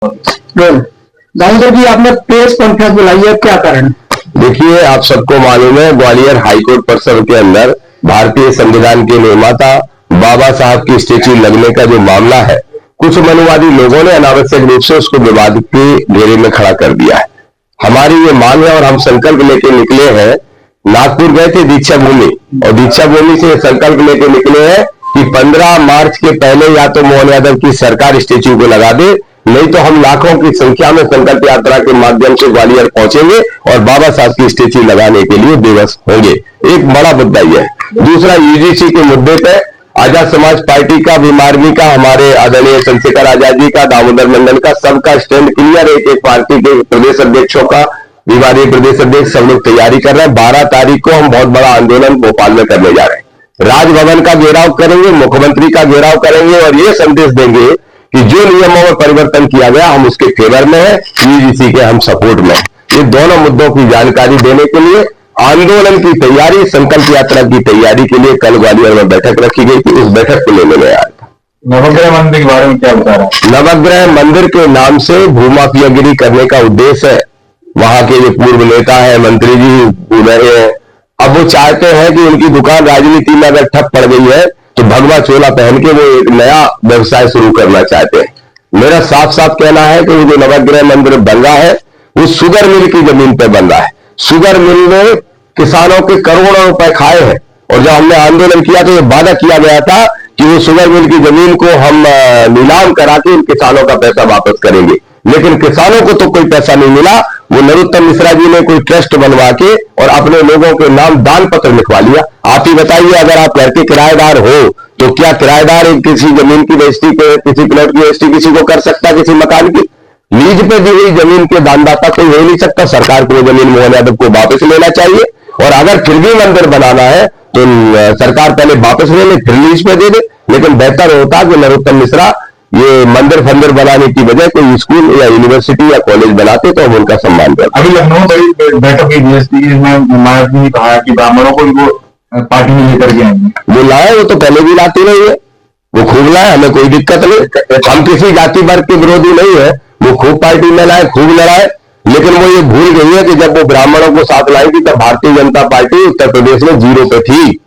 दामोदर जी, आपने press conference बुलाई है, क्या कारण? देखिए, आप सबको मालूम है ग्वालियर हाईकोर्ट परिसर के अंदर भारतीय संविधान के निर्माता बाबा साहब की स्टेच्यू लगने का जो मामला है, कुछ मनुवादी लोगों ने अनावश्यक रूप से उसको विवाद के घेरे में खड़ा कर दिया है। हमारी ये मांग है और हम संकल्प लेके निकले हैं। नागपुर गए थे दीक्षा भूमि, और दीक्षा भूमि से संकल्प लेके निकले हैं कि 15 मार्च के पहले या तो मोहन यादव की सरकार स्टेच्यू को लगा दे, नहीं तो हम लाखों की संख्या में संकल्प यात्रा के माध्यम से ग्वालियर पहुंचेंगे और बाबा साहब की स्टेच्यू लगाने के लिए बेबस होंगे। एक बड़ा मुद्दा यह है। दूसरा, यूजीसी के मुद्दे पर आजाद समाज पार्टी का, बीमारमी का, हमारे आदरणीय चंद्रशेखर आजाद जी का, दामोदर मंडल का, सबका स्टैंड क्लियर है। एक पार्टी के प्रदेश अध्यक्षों का, विभागीय प्रदेश अध्यक्ष सब लोग तैयारी कर रहे हैं। 12 तारीख को हम बहुत बड़ा आंदोलन भोपाल में करने जा रहे हैं। राजभवन का घेराव करेंगे, मुख्यमंत्री का घेराव करेंगे और ये संदेश देंगे कि जो नियमों में परिवर्तन किया गया हम उसके फेवर में है, यूजीसी के हम सपोर्ट में। ये दोनों मुद्दों की जानकारी देने के लिए आंदोलन की तैयारी, संकल्प यात्रा की तैयारी के लिए कल ग्वालियर में बैठक रखी गई थी। उस बैठक को लेने में आया था। नवग्रह मंदिर के बारे में क्या बता रहा है? नवग्रह मंदिर के नाम से भूमाफियागिरी करने का उद्देश्य है। वहां के जो पूर्व नेता है, मंत्री जी बोल रहे हैं, अब वो चाहते हैं कि उनकी दुकान राजनीति में अगर ठप पड़ गई है तो भगवा चोला पहन के वो एक नया व्यवसाय शुरू करना चाहते हैं। मेरा साफ साफ कहना है कि वो जो नवग्रह मंदिर बन रहा है वो शुगर मिल की जमीन पर बन रहा है। शुगर मिल में किसानों के करोड़ों रुपए खाए हैं, और जब हमने आंदोलन किया तो ये वादा किया गया था कि वो शुगर मिल की जमीन को हम नीलाम करा के इन किसानों का पैसा वापस करेंगे, लेकिन किसानों को तो कोई पैसा नहीं मिला। वो नरोत्तम मिश्रा जी ने कोई ट्रस्ट बनवा के और अपने लोगों के नाम दान पत्र लिखवा लिया। आप ही बताइए, अगर आप घर के किराएदार हो तो क्या किराएदार किसी जमीन की रजिस्ट्री पे, किसी प्लॉट की रजिस्ट्री किसी को कर सकता? किसी मकान की लीज पे दी हुई जमीन के दानदाता कोई हो नहीं सकता। सरकार को जमीन मोहन यादव को वापस लेना चाहिए, और अगर फिर भी मंदिर बनाना है तो सरकार पहले वापस ले ले, फिर लीज पे दे दे। लेकिन बेहतर होता कि नरोत्तम मिश्रा ये मंदिर फंदिर बनाने की बजाय कोई स्कूल या यूनिवर्सिटी या कॉलेज बनाते तो हम उनका सम्मान करते। अभी लखनऊ बड़ी बैठक की जीएसटी में मायावती ने कहा कि ब्राह्मणों को वो पार्टी में लेकर के आएंगे। वो लाए, वो तो पहले भी लाती रही है, वो खूब लाए, हमें कोई दिक्कत नहीं। हम किसी जाति वर्ग के विरोधी नहीं है, वो खूब पार्टी में लाए, खूब लड़ाए। लेकिन वो ये भूल गई है कि जब वो ब्राह्मणों को साथ लाई थी तब भारतीय जनता पार्टी उत्तर प्रदेश में 0 पे थी,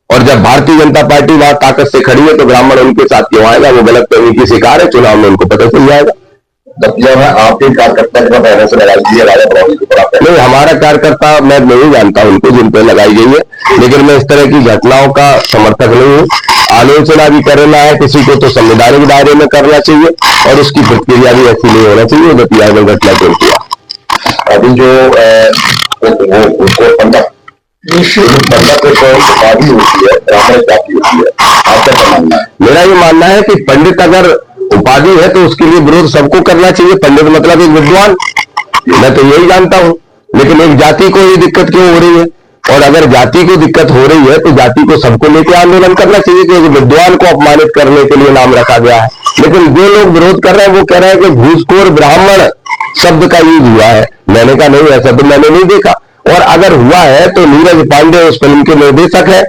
और जब भारतीय जनता पार्टी वहां ताकत से खड़ी है तो ब्राह्मण उनके साथ क्यों आएगा? वो गलत फहमी की शिकार है, चुनाव में उनको पता चल जाएगा। जब है आपके कार्यकर्ता का पहले से लगाई गई है, नहीं, हमारा कार्यकर्ता मैं नहीं जानता उनको जिन पर लगाई गई है, लेकिन मैं इस तरह की घटनाओं का समर्थक नहीं हूँ। आलोचना भी करना है किसी को तो संवैधानिक दायरे में करना चाहिए, और उसकी प्रतिक्रिया भी ऐसी नहीं होना चाहिए जो घटना क्यों किया। अभी जो पंडित उपाधि होती है, ब्राह्मण जाति होती है, आपका क्या मानना है? मेरा ये मानना है कि पंडित अगर उपाधि है तो उसके लिए विरोध सबको करना चाहिए। पंडित मतलब एक विद्वान, मैं तो यही जानता हूं। लेकिन एक जाति को ये दिक्कत क्यों हो रही है? और अगर जाति को दिक्कत हो रही है तो जाति को सबको लेकर आंदोलन करना चाहिए कि विद्वान को अपमानित करने के लिए नाम रखा गया है। लेकिन जो लोग विरोध कर रहे हैं वो कह रहे हैं कि घूसखोर ब्राह्मण शब्द का यूज हुआ है। मैंने कहा नहीं, ऐसा तो मैंने नहीं देखा। और अगर हुआ है तो नीरज पांडे उस फिल्म के निर्देशक है,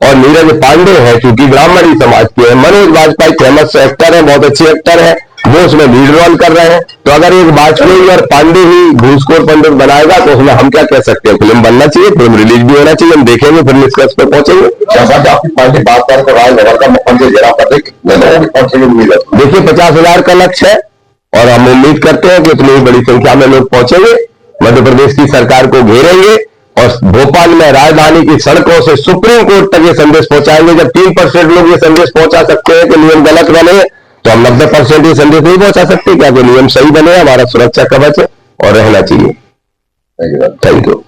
और नीरज पांडे है क्योंकि ब्राह्मणी समाज के हैं। मनोज वाजपेयी फेमस एक्टर है, बहुत अच्छे एक्टर है, वो उसमें लीड रोल कर रहे हैं। तो अगर एक वाजपेयी और पांडे ही घूसखोर पंडित बनाएगा तो उसमें हम क्या कह सकते हैं? फिल्म बनना चाहिए, फिल्म रिलीज भी होना चाहिए, हम देखेंगे, फिर निष्कर्ष पे पहुंचेंगे। आपकी पार्टी बात कर रहा का मुख्यमंत्री घेराव कर रही। देखिए, 50,000 का लक्ष्य है और हम उम्मीद करते हैं कि इतनी बड़ी संख्या में लोग पहुंचेंगे, मध्य प्रदेश की सरकार को घेरेंगे और भोपाल में राजधानी की सड़कों से सुप्रीम कोर्ट तक ये संदेश पहुंचाएंगे। जब 3% लोग ये संदेश पहुंचा सकते हैं कि नियम गलत बने, तो हम 90% ये संदेश नहीं पहुंचा सकते क्या? कि नियम सही बने, हमारा सुरक्षा कवच है और रहना चाहिए। Thank you.